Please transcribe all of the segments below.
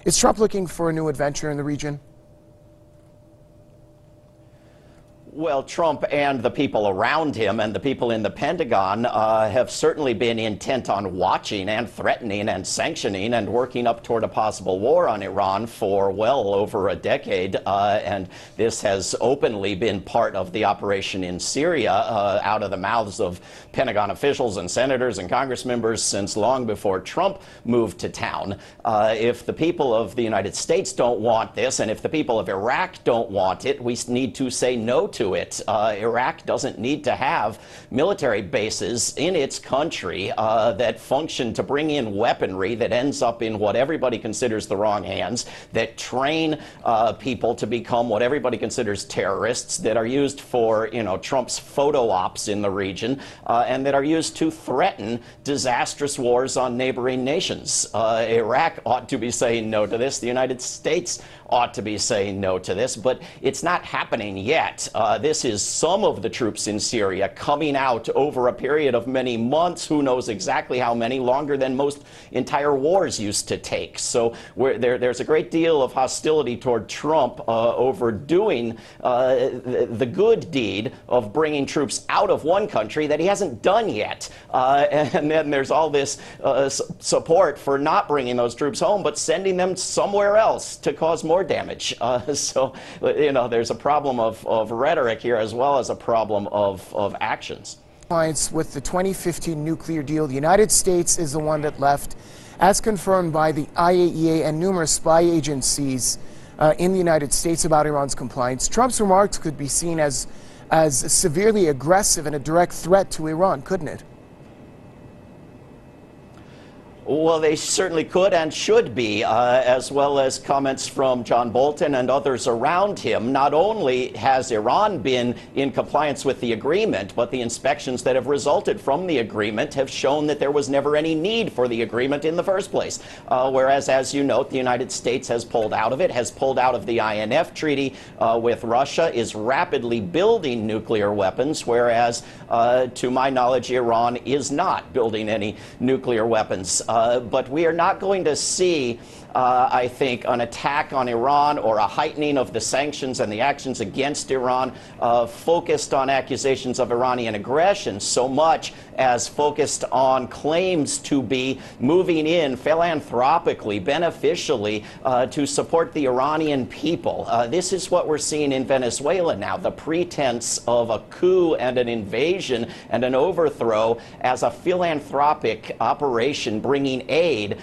Is Trump looking for a new adventure in the region? Well, Trump and the people around him and the people in the Pentagon have certainly been intent on watching and threatening and sanctioning and working up toward a possible war on Iran for well over a decade. And this has openly been part of the operation in Syria out of the mouths of Pentagon officials and senators and Congress members since long before Trump moved to town. If the people of the United States don't want this, and if the people of Iraq don't want it, we need to say no to it. Iraq doesn't need to have military bases in its country that function to bring in weaponry that ends up in what everybody considers the wrong hands, that train people to become what everybody considers terrorists, that are used for, Trump's photo ops in the region, and that are used to threaten disastrous wars on neighboring nations. Iraq ought to be saying no to this. The United States ought to be saying no to this, but it's not happening yet. This is some of the troops in Syria coming out over a period of many months, who knows exactly how many, longer than most entire wars used to take. So there's a great deal of hostility toward Trump over doing the good deed of bringing troops out of one country that he hasn't done yet. And then there's all this support for not bringing those troops home, but sending them somewhere else to cause more damage. So, there's a problem of rhetoric here as well as a problem of actions. With the 2015 nuclear deal, the United States is the one that left, as confirmed by the IAEA and numerous spy agencies in the United States about Iran's compliance. Trump's remarks could be seen as severely aggressive and a direct threat to Iran, couldn't it? Well, they certainly could and should be, as well as comments from John Bolton and others around him. Not only has Iran been in compliance with the agreement, but the inspections that have resulted from the agreement have shown that there was never any need for the agreement in the first place. Whereas, as you note, the United States has pulled out of it, has pulled out of the INF treaty with Russia, is rapidly building nuclear weapons, whereas, to my knowledge, Iran is not building any nuclear weapons. But we are not going to see, I think, an attack on Iran or a heightening of the sanctions and the actions against Iran focused on accusations of Iranian aggression so much as focused on claims to be moving in philanthropically, beneficially to support the Iranian people. This is what we're seeing in Venezuela now, the pretense of a coup and an invasion and an overthrow as a philanthropic operation bringing aid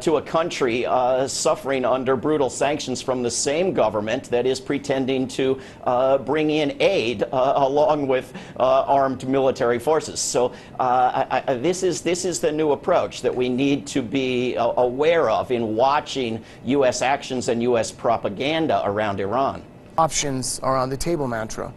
to a country suffering under brutal sanctions from the same government that is pretending to bring in aid along with armed military forces. So this is the new approach that we need to be aware of in watching U.S. actions and U.S. propaganda around Iran. Options are on the table mantra.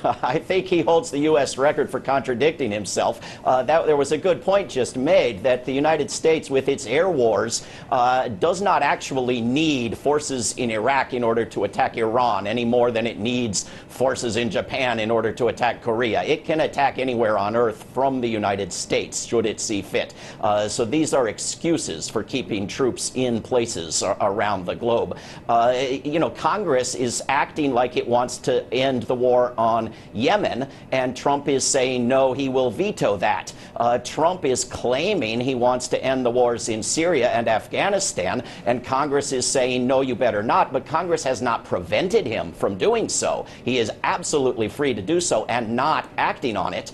I think he holds the U.S. record for contradicting himself. There was a good point just made that the United States, with its air wars, does not actually need forces in Iraq in order to attack Iran any more than it needs forces in Japan in order to attack Korea. It can attack anywhere on Earth from the United States, should it see fit. So these are excuses for keeping troops in places around the globe. Congress is acting like it wants to end the war on Yemen, and Trump is saying no, he will veto that. Trump is claiming he wants to end the wars in Syria and Afghanistan, and Congress is saying no, you better not, but Congress has not prevented him from doing so. He is absolutely free to do so and not acting on it.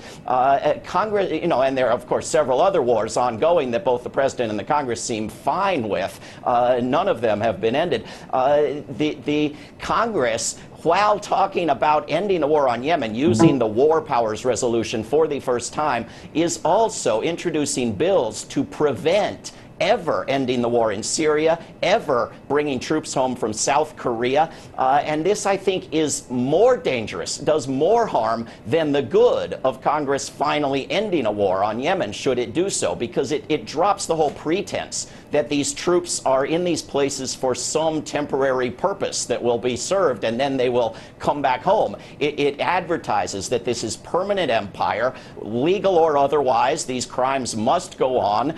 Congress, and there are, of course, several other wars ongoing that both the President and the Congress seem fine with. None of them have been ended. The Congress, while talking about ending the war on Yemen, using the War Powers Resolution for the first time, is also introducing bills to prevent ever ending the war in Syria, ever bringing troops home from South Korea. And this, I think, is more dangerous, does more harm than the good of Congress finally ending a war on Yemen, should it do so, because it drops the whole pretense that these troops are in these places for some temporary purpose that will be served and then they will come back home. It advertises that this is permanent empire, legal or otherwise. These crimes must go on,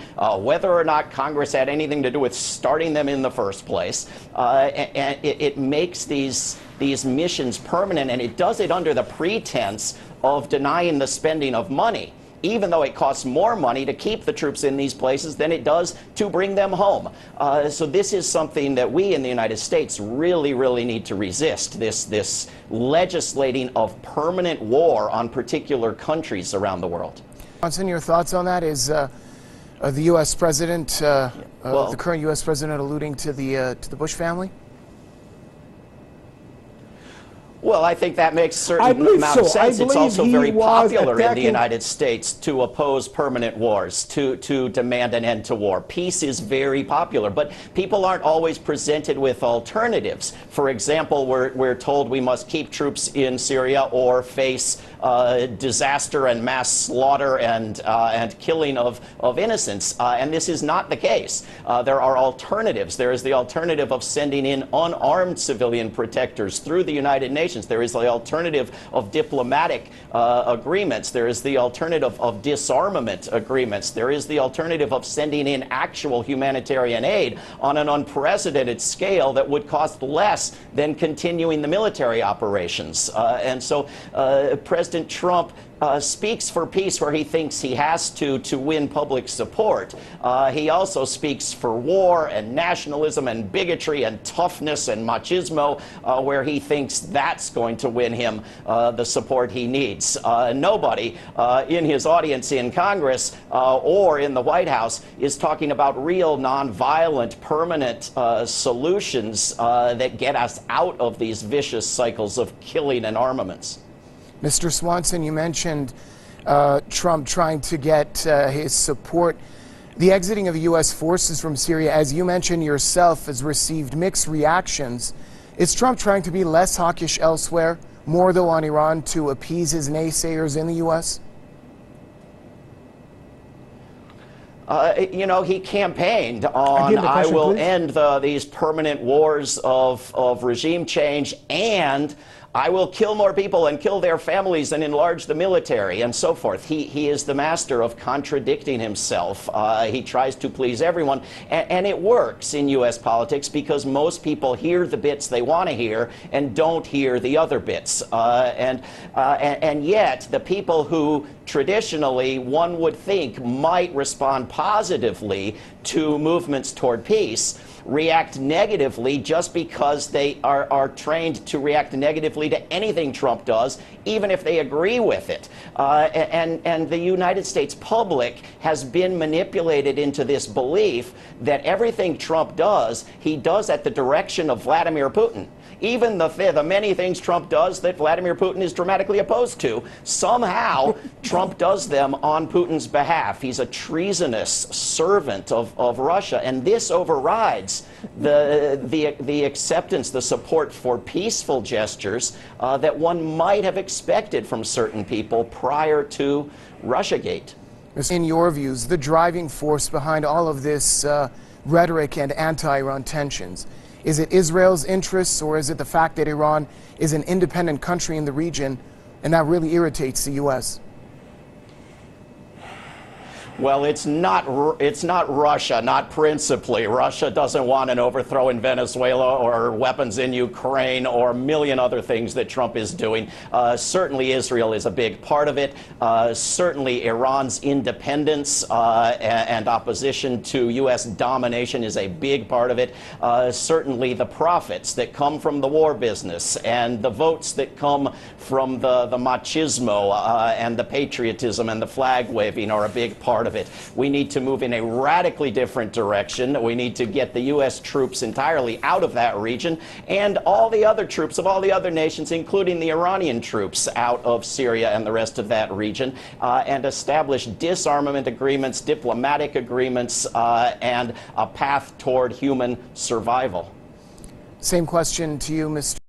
whether or not Congress had anything to do with starting them in the first place. And it makes these missions permanent, and it does it under the pretense of denying the spending of money, even though it costs more money to keep the troops in these places than it does to bring them home. So this is something that we in the United States really, really need to resist, this legislating of permanent war on particular countries around the world. Swanson, your thoughts on that? Is the U.S. president, the current U.S. president, alluding to the Bush family? Well, I think that makes a certain amount of sense. It's also very popular in the United States to oppose permanent wars, to demand an end to war. Peace is very popular, but people aren't always presented with alternatives. For example, we're told we must keep troops in Syria or face disaster and mass slaughter and killing of innocents. And this is not the case. There are alternatives. There is the alternative of sending in unarmed civilian protectors through the United Nations. There is the alternative of diplomatic agreements. There is the alternative of disarmament agreements. There is the alternative of sending in actual humanitarian aid on an unprecedented scale that would cost less than continuing the military operations. And so President Trump speaks for peace where he thinks he has to win public support. He also speaks for war and nationalism and bigotry and toughness and machismo where he thinks that's going to win him the support he needs. Nobody in his audience in Congress or in the White House is talking about real nonviolent permanent solutions that get us out of these vicious cycles of killing and armaments. Mr. Swanson, you mentioned Trump trying to get his support. The exiting of the U.S. forces from Syria, as you mentioned yourself, has received mixed reactions. Is Trump trying to be less hawkish elsewhere, more though on Iran, to appease his naysayers in the U.S.? You know, he campaigned on I will end these permanent wars of regime change, and I will kill more people and kill their families and enlarge the military and so forth. He is the master of contradicting himself. He tries to please everyone, and it works in U.S. politics because most people hear the bits they want to hear and don't hear the other bits. And yet, the people who traditionally one would think might respond positively to movements toward peace react negatively just because they are trained to react negatively to anything Trump does, even if they agree with it. And the United States public has been manipulated into this belief that everything Trump does, he does at the direction of Vladimir Putin. Even the many things Trump does that Vladimir Putin is dramatically opposed to, somehow Trump does them on Putin's behalf. He's a treasonous servant of Russia, and this overrides the acceptance, the support for peaceful gestures that one might have expected from certain people prior to Russiagate. In your views, the driving force behind all of this rhetoric and anti-Iran tensions, is it Israel's interests, or is it the fact that Iran is an independent country in the region and that really irritates the U.S.? Well, it's not Russia, not principally. Russia doesn't want an overthrow in Venezuela or weapons in Ukraine or a million other things that Trump is doing. Certainly Israel is a big part of it. Certainly Iran's independence and opposition to U.S. domination is a big part of it. Certainly the profits that come from the war business and the votes that come from the machismo and the patriotism and the flag waving are a big part of it. We need to move in a radically different direction. We need to get the U.S. troops entirely out of that region and all the other troops of all the other nations, including the Iranian troops, out of Syria and the rest of that region, and establish disarmament agreements, diplomatic agreements, and a path toward human survival. Same question to you, Mr.